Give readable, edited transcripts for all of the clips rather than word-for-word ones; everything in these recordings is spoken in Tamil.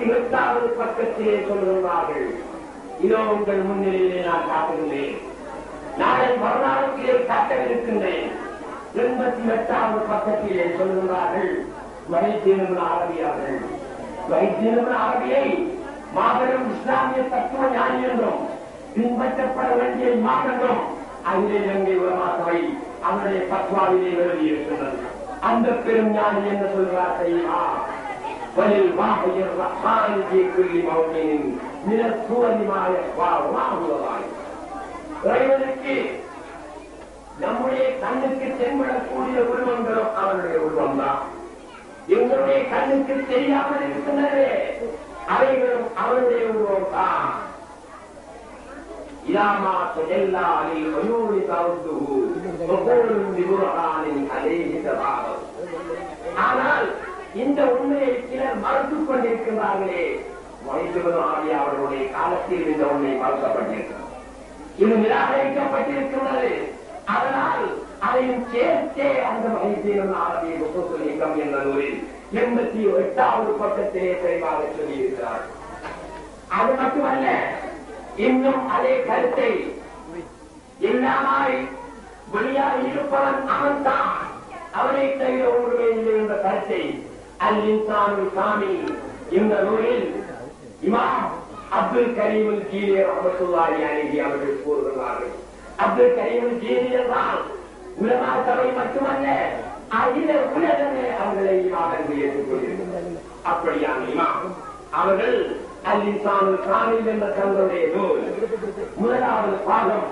88வது பக்கத்திலே சொல்கிறார்கள். இதோ உங்கள் முன்னிலையிலே நான் காட்டுகின்றேன். நாளை மறுநாளுக்கிலே காட்டவிருக்கின்றேன். 88வது பக்கத்திலே சொல்கிறார்கள். வைத்தியன் அரபியார்கள் வைத்தியன் அரபியை மாபெரும் இஸ்லாமிய தத்துவ ஞானி என்றும் பின்பற்றப்பட வேண்டிய மாற்றங்களும் அகில இலங்கை உலமா சபை அவருடைய பத்வாவிலே எழுதியிருக்கின்றது. அந்த பெரும் ஞானி என்ன சொல்கிறார் தெரியுமா? வலில் வாஹிர் ரஹ்மான் ஜி குல்லி மௌனின் மினல் சுவரி மா யஸ்வாஹு மா ஹுவ. இறைவனுக்கு நம்முடைய கண்ணுக்கு தென்படக்கூடிய உருவங்களும் அவனுடைய உருவம்தான். எங்களுடைய கண்ணுக்கு தெரியாமல் இருக்கின்றன, அவைகளும் அவனுடைய உருவம் தான். ஆனால் இந்த உண்மையை சிலர் மறுத்துக் கொண்டிருக்கிறார்களே. வைத்தியன் அவர்களுடைய காலத்தில் இந்த உண்மை மறுக்கப்பட்டிருக்கிறது, இது நிராகரிக்கப்பட்டிருக்கிறது. அதனால் அதையும் சேர்த்தே அந்த வைத்தியன் ஆரம்பிய இயக்கம் என்ற நூலில் 88வது பக்கத்திலே தெளிவாக சொல்லியிருக்கிறார். அது மட்டுமல்ல, இன்னும் அதே கருத்தை எல்லாமாய் வெளியாக இருப்பவன் அவன்தான், அவனை தவிர ஒன்றுமே இல்லை என்ற கருத்தை அல்-இன்சானுல் காமில் என்ற நூலில் இமாம் அப்துல் கரீம் ஜீலி ரஹ்மத்துல்லாஹி அலைஹி அவர்கள் கூறுகிறார்கள். அப்துல் கரீம் ஜீலி என்றால் உலமா சபை மட்டுமல்ல, அகில உலகமே அவர்களை இமாம் ஏற்றுக்கொண்டிருக்கிறது. அப்படியான இமாம் அவர்கள் அல்-இன்சானுல் காமில் என்ற தங்களுடைய நூல் முதலாவது பாகம்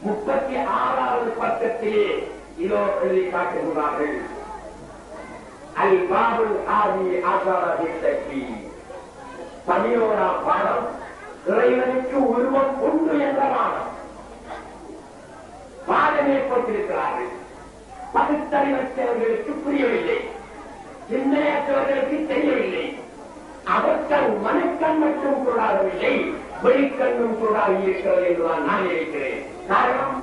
36வது பக்கத்திலே இதோ எழுதி காட்டுகிறார்கள். அல்-பாபுல் ஆதி ஆசாரதி தக்வி, 11ஆம் பாடம், இறைவனுக்கு உருவம் உண்டு என்ற பாடம். பாடமே போட்டிருக்கிறார்கள். பகுத்தறிவற்றவர்களுக்கு புரியவில்லை, சிந்தனையற்றவர்களுக்கு தெரியவில்லை. அவர்கள் மனக்கண் மட்டும் கூடாதவில்லை, வெளிக்கண்ணும் கூடாது இருக்கிறது என்றுதான் நான் இருக்கிறேன். காரணம்,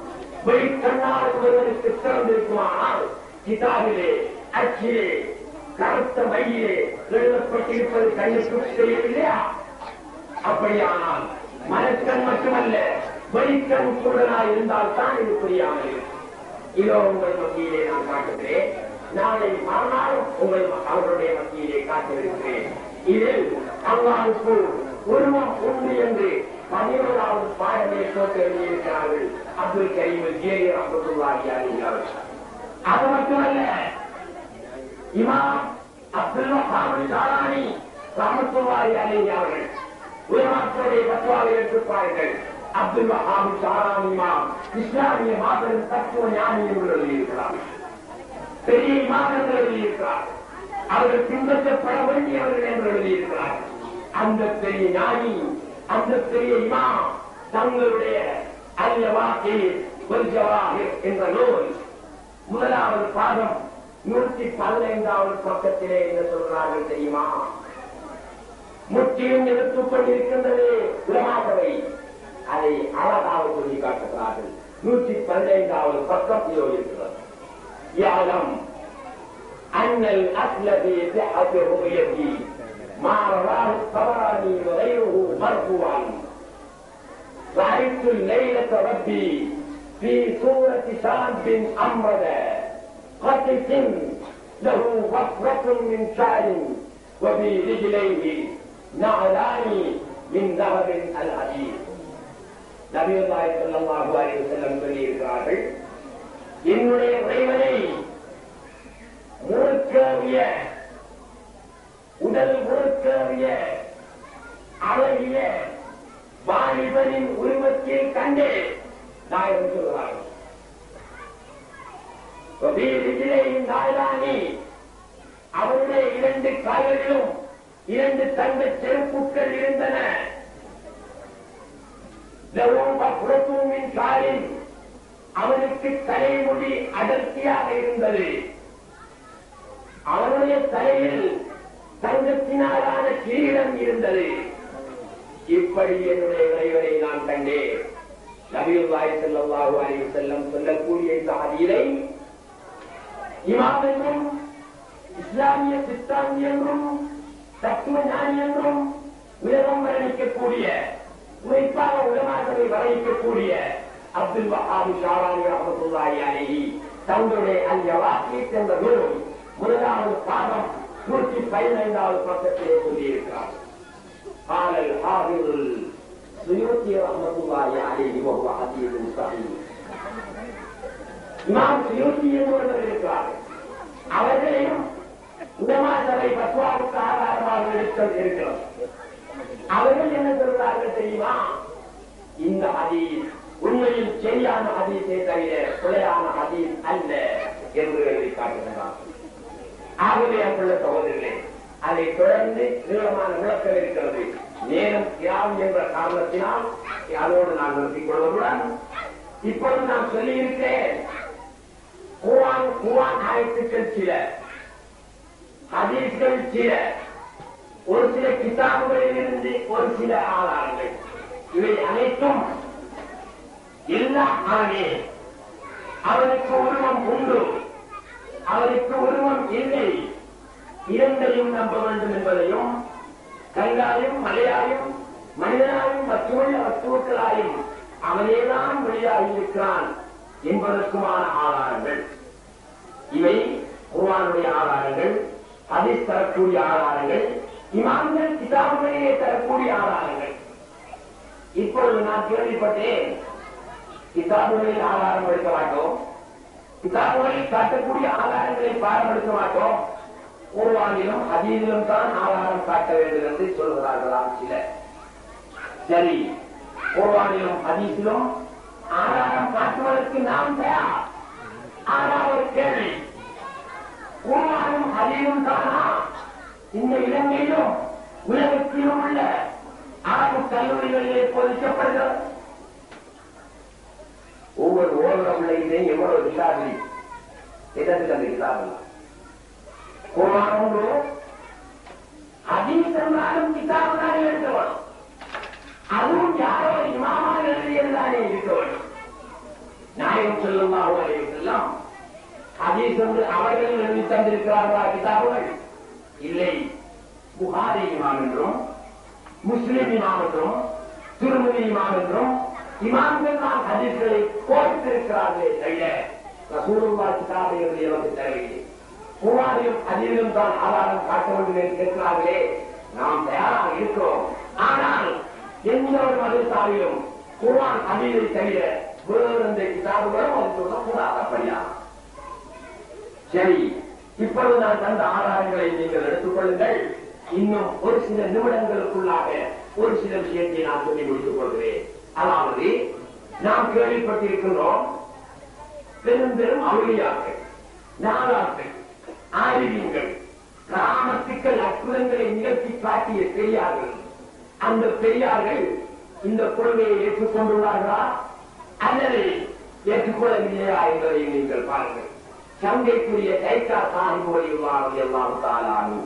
வெளிக்கண்ணால் ஒருவருக்கு திறந்திருக்குமானால் கிதாபிலே, அச்சிலே, கருத்த மையிலே எழுதப்பட்டிருப்பது கண்ணுக்கு தெரியவில்லையா? அப்படியானால் மனக்கண் மட்டுமல்ல, வெளிக்கண் கூடனாய் இருந்தால் தான் இது புரியாமல். இதோ உங்கள் மத்தியிலே நான் காட்டுகிறேன். நாளை மறுநாளும் உங்கள் அவர்களுடைய மத்தியிலே காட்டியிருக்கிறேன். இதில் அல்லாஹ்வுக்கு உருவம் உண்டு என்று 11வது பாடமே போட்டு எழுதியிருக்கிறார்கள் அப்துல் கரீம் ஜீலி ரஹ்மத்துல்லாஹி அலைஹி அவர்கள். அது மட்டுமல்ல, இமாம் அப்துல் வஹாப் ஷாரானி ரஹ்மத்துல்லாஹி அலைஹி அவர்கள் உலமாக்களுடைய பத்வாவை ஏற்றுப்பார்கள். அப்துல் வஹாப் ஷாரானி இமாம் இஸ்லாமிய மாபெரும் தத்துவ ஞானி என்று எழுதியிருக்கிறார்கள். பெரிய இமாம் என்று எழுதியிருக்கிறார்கள். அவர்கள் பின்பற்றப்பட வேண்டியவர்கள் என்று எழுதியிருக்கிறார்கள். அந்த பெரிய ஞானி, அந்த பெரிய இமாம் தங்களுடைய அல்-ஜவாஹிர் வல்-ஜவாஹிர் என்ற நூல் முதலாவது பாகம் 115வது பக்கத்திலே என்ன சொல்கிறார்கள் தெரியுமா? முற்றிலும் எடுத்துக் கொண்டிருக்கின்றது உலமா சபை. அதை அழகாக சொல்லி காட்டுகிறார்கள். 115வது பக்கத்திலோ இருக்கிறது. யாலம் أن الأصل في صحة رؤيته ما رواه الطبراني وغيره مرفوعا. رأيت الليلة ربي في صورة شاب أمرد قطس له وفرة من شعر وفي رجليه نعلان من ذهب الحديد. نبي الله صلى الله عليه وسلم சொல்லியிருக்கிறார்கள், என்னுடைய இறைவனை முழுக்கவிய உடல் முழுக்கவிய அழகிய வாலிபனின் உருவத்தில் கண்டே நாயகம் சொல்கிறார்கள். அவருடைய 2 கால்களிலும் 2 தங்க செருப்புக்கள் இருந்தன. அவனுக்கு தலைமுடி அடர்த்தியாக இருந்தது. அவனுடைய தலையில் தங்கத்தினாலான கிரீடம் இருந்தது. இப்படி என்னுடைய இறைவனை நான் கண்டேன். நபியுல்லாஹி ஸல்லல்லாஹு அலைஹி வஸல்லம் சொல்லக்கூடிய இந்த ஹதீஸை இமாம் என்றும் இஸ்லாமிய சித்தாந்தி என்றும் தத்துவ ஞானி என்றும் உலகம் வர்ணிக்கக்கூடிய குறிப்பாக உலமாக்களை வர்ணிக்கக்கூடிய அப்துல் வஹாப் ஷாரானி ரஹ்மத்துல்லாஹி அலைஹி தங்களுடைய அந்த வாக்கியத் என்ற நூலும் முதலாவது பாடம் 115வது பக்கத்திலே சொல்லியிருக்கிறார். قال الحافظ السيوطي رحمة الله عليه وهو حديث صحيح. இமாம் சுயூத்தி என்பவர்கள் இருக்கிறார்கள். அவர்களையும் உலமா சபை பத்வாவுக்கு ஆதாரமாக இருக்கிறோம். அவர்கள் என்ன சொல்றார்கள் தெரியுமா? இந்த ஹதீஸ் உண்மையில் சரியான ஹதீஸை தவிர பிழையான ஹதீஸ் அல்ல என்று எழுதி காட்டுகிறார்கள். ஆகவே அங்குள்ள சகோதரர்களே, அதை தொடர்ந்து நீளமான விளக்கம் இருக்கிறது. நேரம் யாம் என்ற காரணத்தினால் அதோடு நான் நிறுத்திக் கொள்வதுடன் இப்பொழுது நான் சொல்லியிருக்கிறேன், குர்ஆன் ஆயத்துக்கள் சில, ஹதீஸ்கள் சில, ஒரு சில கிதாபுகளில் இருந்து ஒரு சில ஆதாரங்கள், இவை அனைத்தும் எல்லாம் ஆனே அவனுக்கு உருவம் உண்டு, அவனுக்கு உருவம் இல்லை, இரண்டையும் நம்ப வேண்டும் என்பதையும், கல்லாயும் மலையாயும் மனிதனாயும் மற்றுமுள்ள வஸ்துக்களாயும் அவனேதான் வெளியாகியிருக்கிறான் என்பதற்குமான ஆதாரங்கள் இவை. குர்ஆனுடைய ஆதாரங்கள், ஹதீஸ் தரக்கூடிய ஆதாரங்கள், இமாம்கள் கிதாபுகளிலே தரக்கூடிய ஆதாரங்கள். இப்பொழுது நான் கேள்விப்பட்டேன், கிதாபுகளில் ஆதாரம் எடுக்க மாட்டோம், கிதாபுகளில் காட்டக்கூடிய ஆதாரங்களை பாரம்படுத்த மாட்டோம், குர்ஆனிலும் ஹதீஸிலும் தான் ஆதாரம் காட்ட வேண்டும் என்று சொல்கிறார்களாம் சிலர். சரி, குர்ஆனிலும் ஹதீஸிலும் ஆதாரம் காட்டுவதற்கு நாம் தயார். ஆனால் ஒரு கேள்வி, குர்ஆனும் ஹதீஸும் தானா இந்த இலங்கையிலும் உலகத்திலும் உள்ள அரபு கல்லூரிகளிலே போதிக்கப்படுகிறது? ஒவ்வொரு ஓதுற பிள்ளைகளையும் எவ்வளவு கிதாபு எதற்கு அந்த கிதாபு? குர்ஆன் ஒன்று, ஹதீஸ் என்றாலும் கிதாபு தானே எழுத வேணும். அதுவும் யாரோ இமாமாக எழுதியதுதானே இருக்க வேண்டும். நாயகம் ஸல்லல்லாஹு அலைஹி வஸல்லம் ஹதீஸ் என்று அவர்கள் எழுதி தந்திருக்கிறார்களா கிதாபுகள்? இல்லை. புகாரி இமாம் என்றும், முஸ்லிம் இமாம் என்றும், திர்மிதி இமாம் என்றும் இமாம்கள் தான் ஹதீஸ்களை கோர்த்திருக்கிறார்களே தவிர ரசூலுல்லாஹ் கிதாபை எழுதி நமக்கு தரவில்லை. குர்ஆனிலும் ஹதீஸிலும் தான் ஆதாரம் காட்ட வேண்டும் என்று கேட்கிறார்களே, நாம் தயாராக இருக்கிறோம். ஆனால் எந்த ஒரு மதத்தாரிலும் குர்ஆன் ஹதீஸை தவிர வேறு எந்த கிதாபுகளும் அது சொல்லக்கூடாத அப்படியா? சரி, இப்பொழுது நான் தந்த ஆதாரங்களை நீங்கள் எடுத்துக் கொள்ளுங்கள். இன்னும் ஒரு சில நிமிடங்களுக்குள்ளாக ஒரு சில விஷயத்தை நான் சொல்லி முடித்துக் கொள்கிறேன். அதாவது, நாம் கேள்விப்பட்டிருக்கின்றோம், பெரும் பெரும் அவுலியாக்கள், நாதாக்கள், ஆரிவீங்கள், கிராமத்துக்கள் அற்புதங்களை நிகழ்த்தி காட்டிய பெரியார்கள், அந்த பெரியார்கள் இந்த கொள்கையை ஏற்றுக்கொண்டுள்ளார்களா அல்லது ஏற்றுக்கொள்ளவில்லையா என்பதை நீங்கள் பாருங்கள். சங்கைக்குரிய தைக்கா சாஹிப் ரலியல்லாஹு தஆலா அன்ஹு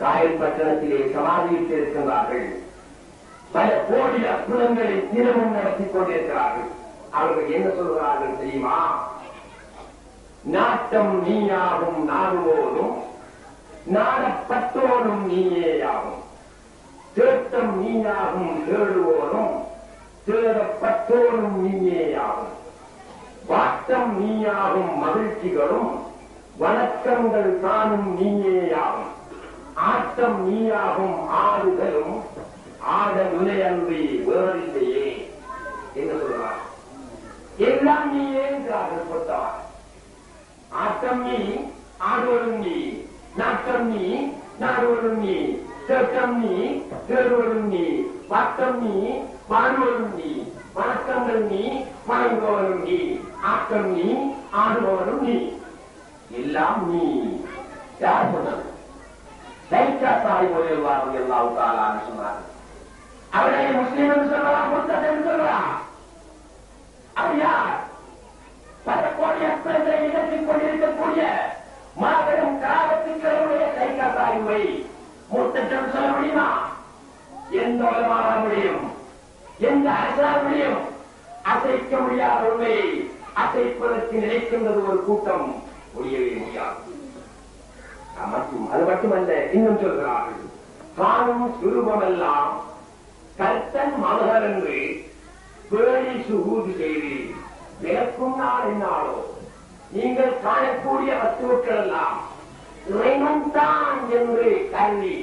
காயல் பட்டணத்திலே சமாதித்திருக்கிறார்கள். பல கோடி அற்புதங்களை தினமும் நடத்திக் கொண்டிருக்கிறார்கள். அவர்கள் என்ன சொல்கிறார்கள் தெரியுமா? நாட்டம் நீயாகும் நாடுவோனும் நாடப்பட்டோனும் நீயேயாகும், தேட்டம் நீயாகும் தேடுவோனும் தேடப்பட்டோனும் நீயேயாகும், வாட்டம் நீயாகும் மகிழ்ச்சிகளும் வணக்கங்கள் தானும் நீயேயாகும், ஆட்டம் நீயாகும் ஆடுதலும் ஆட நிலையன்றி வேறில்லையே என்று சொல்றார். எல்லாம் நீயே என்றார்கள் பொறுத்தவர். ஆட்டம் நீ, ஆடுவதும் நீ, நாட்டம் நீ, நாடுவதும் நீ, தேட்டம் நீ, தேடுவதும் நீ, வாட்டம் நீ, பாடுவதும் நீ, வணக்கங்கள் நீ, வணங்குவதும் நீ, ஆட்டம் நீ, ஆடுபவரும் நீ, எல்லாம் நீ. யார் சொன்னது? தைக்கா சாஹிப் ரலியல்லாஹு தஆலா அன்ஹு சொன்னார். அவரை முஸ்லிம் என்று சொல்லலாம், முர்த்தத் என்று சொல்லலாம். அவர் யார்? பல கோடி அற்புதங்களை நிகழ்த்திக் கொண்டிருக்கக்கூடிய மாபெரும் கிராமத்துக்களுடைய தைக்கா சாஹிப்பை முர்த்தத் என்று சொல்ல முடியுமா? எந்த உலமாவ முடியும்? எந்த அரசால் முடியும்? அசைக்க முடியாத உண்மையை அசைப்பதற்கு நினைக்கின்றது ஒரு கூட்டம், முடியவே முடியாது. அது மட்டுமல்ல, இன்னும் சொல்கிறார்கள், காணும் சுரூபமெல்லாம் கர்த்தன் மகர் என்று பேணி சுகூது செய்து விளக்கும் நாள் என்னாலோ நீங்கள் காணக்கூடிய வஸ்துக்கள் எல்லாம் இறைவன் தான் என்று கருதி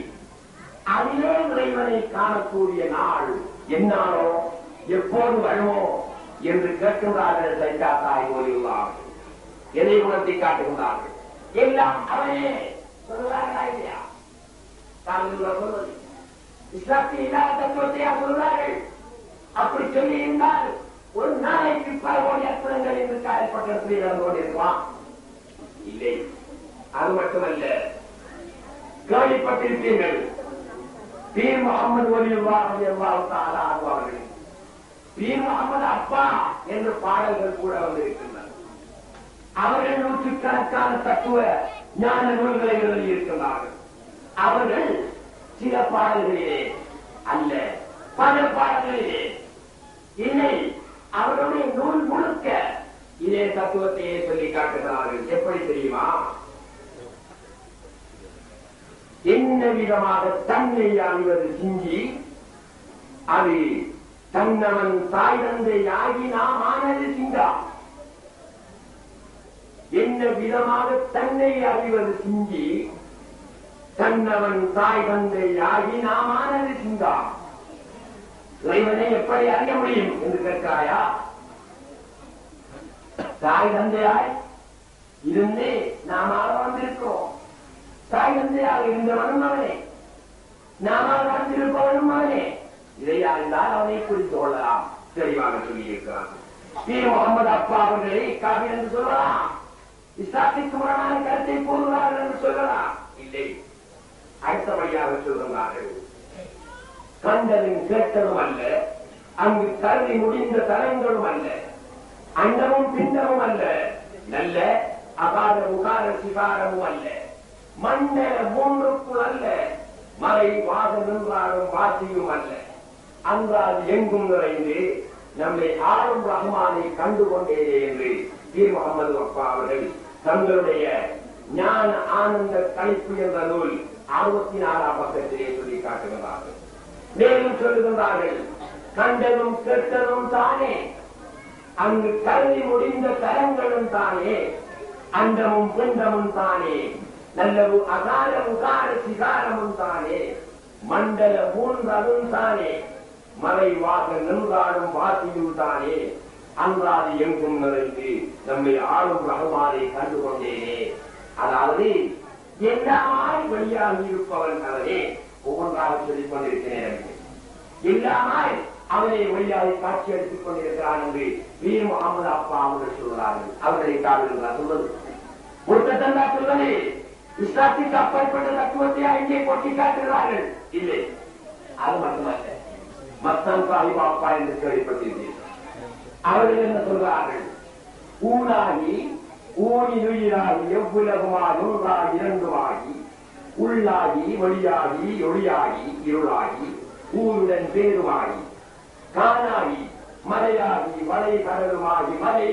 அதிலே இறைவனை காணக்கூடிய நாள் என்னாலோ எப்போது வருமோ என்று கேட்கின்றார்கள் சைக்கா தாய் ஓய்வுள்ளார்கள். எதை உணர்த்தி காட்டுகின்றார்கள்? எல்லாம் அவனே சொல்லுவார்களா இல்லையா? இஸ்லாத்தில் இல்லாத தத்துவத்தையா சொல்லுவார்கள்? அப்படி சொல்லி இருந்தால் ஒரு நாளைக்கு பல கோடி அற்புதங்கள் என்று காயப்பட்டிடத்தில் நடந்து கொண்டிருக்கலாம். இல்லை, அது மட்டுமல்ல, கேள்விப்பட்டிருப்பீர்கள் பீர் முகமது அவர்கள் பீர் முகமது அப்பா என்ற பாடல்கள் கூட வந்திருக்கின்றன. அவர்கள் நூற்றுக்கணக்கான தத்துவ ஞான நூல்களை எழுதியிருக்கிறார்கள். அவர்கள் சில பாடல்களிலே அல்ல, பல பாடல்களிலே இல்லை, அவருடைய நூல் முழுக்க இதே தத்துவத்தையே சொல்லி காட்டுகிறார்கள். எப்படி தெரியுமா? என்ன விதமாக தன்னை அறிவது சிங்கி அது தன்னவன் தாய் தந்தை ஆகி நாம் ஆனது சிங்கா. என்ன விதமாக தன்னை அறிவது சிங்கி தன்னவன் தாய் தந்தை ஆகி நாம் ஆனது சிங்கா. இறைவனை எப்படி அறிய முடியும் என்று கேட்கிறாயா? தாய் தந்தையாய் இருந்தே நாம் ஆக வந்திருக்கிறோம். தாய் தந்தையாக இருந்தவனும் அவனே, நாம வாழ்ந்திருப்பவனும் அவனே. இதை அறிந்தால் அவனை குறித்து கொள்ளலாம். தெளிவாக சொல்லியிருக்கிறான். பீர் முகமது அப்பா அவர்களை காவிர் என்று சொல்லலாம், இஸ்லாத்திற்கு முரணான கருத்தை கூறுகிறார்கள் என்று சொல்லலாம். இல்லை, அடுத்தபடியாக சொல்கிறார்கள். கண்டதும் கேட்டதும் அல்ல, அங்கு கருதி முடிந்த தலங்களும் அல்ல, அண்டமும் பிண்டமும் அல்ல, நல்ல அகார உகார சிகாரமும் அல்ல, மண்டல மூன்றுக்குள் அல்ல, மறை வாத நின்றாலும் வாசியும் அல்ல, அன்றாது எங்கும் நிறைந்து நம்மை ஆளும் ரஹ்மானை கண்டுகொண்டேனே என்று பீர் முகமது அப்பா அவர்கள் தங்களுடைய ஞான ஆனந்த கணிப்பு என்ற நூல் 64ஆம் பக்கத்திலே சொல்லி காட்டுகிறார்கள். மேலும் சொல்லுகின்றார்கள், கண்டதும் கேட்டதும் தானே, அங்கு கருதி முடிந்த தலங்களும் தானே, அண்டமும் பிண்டமும் தானே, நல்லவு அகார உகார சிகாரமும் தானே, மண்டல மூன்றதும் தானே, மறைவாக நின்றாடும் வாசியும் தானே, அன்றாது எங்கும் நிறைந்து நம்மை ஆளும் ரஹ்மானை கண்டுகொண்டேனே. அதாவது எல்லாமாய் வெளியாகி இருப்பவன் அவனே. ஒவ்வொன்றாக சொல்லிக் கொண்டிருக்கிறேன். எல்லாமாய் அவனை வெளியாகி காட்சி எடுத்துக் கொண்டிருக்கிறான் என்று பீர் முகமது அப்பா அவர்கள் சொல்கிறார்கள். அவர்களை காட்டுகிறார் சொல்வது முழுக்கத்தந்தா சொல்வது இஸ்லாத்திற்கு அப்பாற்பட்ட தத்துவத்தை இங்கே கொட்டி காட்டுகிறார்கள். இல்லை, அது மட்டுமல்ல, மத்தன் சாஹிப் அப்பா என்று கேள்விப்பட்டிருந்தீர்கள். அவர்கள் என்ன சொல்கிறார்கள்? ஊனாகி ஊனிலுயிராகி எவ்வுலகுமாய் ஒன்றாகி இரண்டுமாகி உள்ளாகி வெளியாகி ஒளியாகி இருளாகி ஊருடன் பேருமாகி காணாகி மலையாகி மலை கடலுமாகி மலை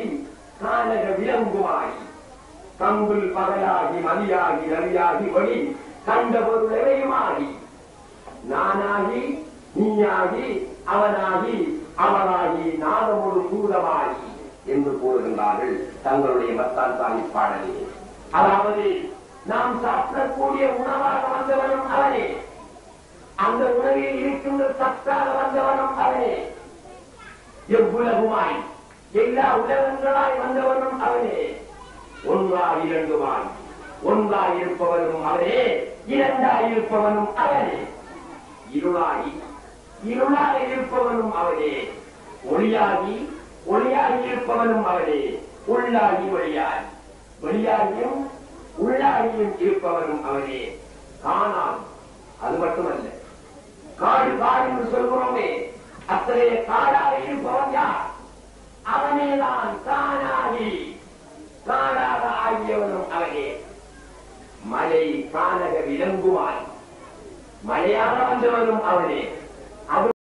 கானக விலங்குமாகி கம்புல் பகலாகி மதியாகி ரவியாகி ஒளி கண்ட பொருள் எவையுமாகி நானாகி நீயாகி அவனாகி அவனாகி நாதமொரு சூதமாகி என்று கூறுகின்றார்கள் தங்களுடைய மத்தான் சாஹிப் பாடலில். அதாவது நாம் சாப்பிடக்கூடிய உணவாக வந்தவனும் அவனே, அந்த உணவில் இருக்கின்ற சத்தாக வந்தவனும் அவனே, எவ்வுலகுமாய் எல்லா உலகங்களாய் வந்தவனும் அவனே, ஒன்றாய் இரண்டுமாய் ஒன்றாய் இருப்பவனும் அவனே, இரண்டாய் இருப்பவனும் அவனே, இருளாகி இருளாக இருப்பவனும் அவனே, ஒளியாகி ஒளியாகி இருப்பவனும் அவனே, உள்ளாகி ஒளியாகி வெளியாகியும் உள்ளாகியும் இருப்பவனும் அவனே, காணாது. அது மட்டுமல்ல, காடு காடு என்று சொல்கிறோமே, அத்தகைய காடாக இருப்பவன் யார்? அவனேதான் தானாகி காடாக ஆகியவனும் அவனே. மலை கானக விலங்குவாய் மலையாக வந்தவனும் அவனே.